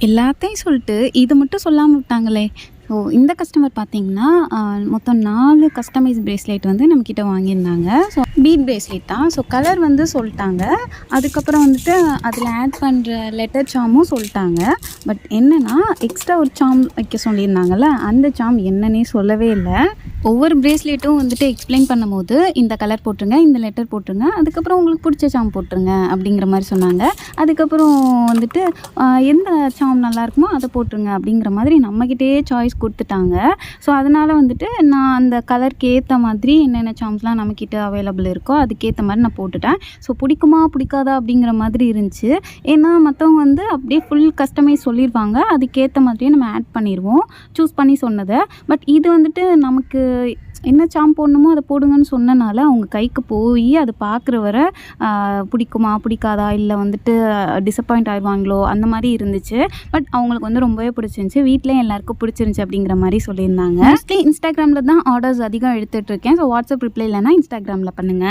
எல்லாத்தையும் சொல்லிட்டு இது மட்டும் சொல்லாம விட்டாங்களே! ஸோ இந்த கஸ்டமர் பார்த்தீங்கன்னா, மொத்தம் 4 கஸ்டமைஸ் பிரேஸ்லெட் வந்து நம்மக்கிட்ட வாங்கியிருந்தாங்க. ஸோ பீட் பிரேஸ்லெட் தான். ஸோ கலர் வந்து சொல்ட்டாங்க. அதுக்கப்புறம் வந்துட்டு அதில் ஆட் பண்ணுற லெட்டர் சார்மும் சொல்ட்டாங்க. பட் என்னன்னா, எக்ஸ்ட்ரா ஒரு சார்ம் வைக்க சொல்லியிருந்தாங்கல்ல, அந்த சார்ம் என்னன்னே சொல்லவே இல்ல. ஒவ்வொரு பிரேஸ்லெட்டும் வந்துட்டு எக்ஸ்ப்ளைன் பண்ணும்போது, இந்த கலர் போட்டுருங்க, இந்த லெட்டர் போட்டுருங்க, அதுக்கப்புறம் உங்களுக்கு பிடிச்ச சார்ம் போட்டுருங்க அப்படிங்கிற மாரி சொன்னாங்க. அதுக்கப்புறம் வந்துட்டு எந்த சார்ம் நல்லாயிருக்குமோ அதை போட்டுருங்க அப்படிங்கிற மாதிரி நம்மக்கிட்டயே சாய்ஸ் குடுத்துட்டாங்க. ஸோ அதனால வந்துட்டு நான் அந்த கலருக்கு ஏத்த மாதிரி என்னென்ன சார்ம்ஸ்லாம் நம்மக்கிட்ட அவைலபிள் இருக்கோ அதுக்கேத்த மாரி நான் போட்டுட்டேன். ஸோ பிடிக்குமா, பிடிக்காதா அப்படிங்கிற மாதிரி இருந்துச்சு. ஏன்னா மத்தவங்க வந்து அப்படியே ஃபுல் கஸ்டமைஸ் சொல்லியிருப்பாங்க. அதுக்கேத்த மாதிரியே நம்ம ஆட் பண்ணிருவோம், சூஸ் பண்ணி சொன்னத. பட் இது வந்துட்டு நமக்கு என்ன சார்ம் போடணுமோ அதை போடுங்கன்னு சொன்னனால, அவங்க கைக்கு போயி அது பார்க்குற வர பிடிக்குமா, பிடிக்காதா, இல்லை வந்துட்டு டிசப்பாயிண்ட் ஆயிருவாங்களோ அந்த மாரி இருந்துச்சு. பட் அவங்களுக்கு வந்து ரொம்பவே பிடிச்சிருந்துச்சு. வீட்லயும் எல்லாருக்கும் பிடிச்சிருந்துச்சு அப்படிங்கிற மாரி சொல்லியிருந்தாங்க. மோஸ்ட்லி இன்ஸ்டாகிராமில தான் ஆர்டர்ஸ் அதிகம் எடுத்துகிட்ருக்கேன். ஸோ வாட்ஸ்அப் ரிப்ளை இல்லைனா இன்ஸ்டாகிராமில் பண்ணுங்க.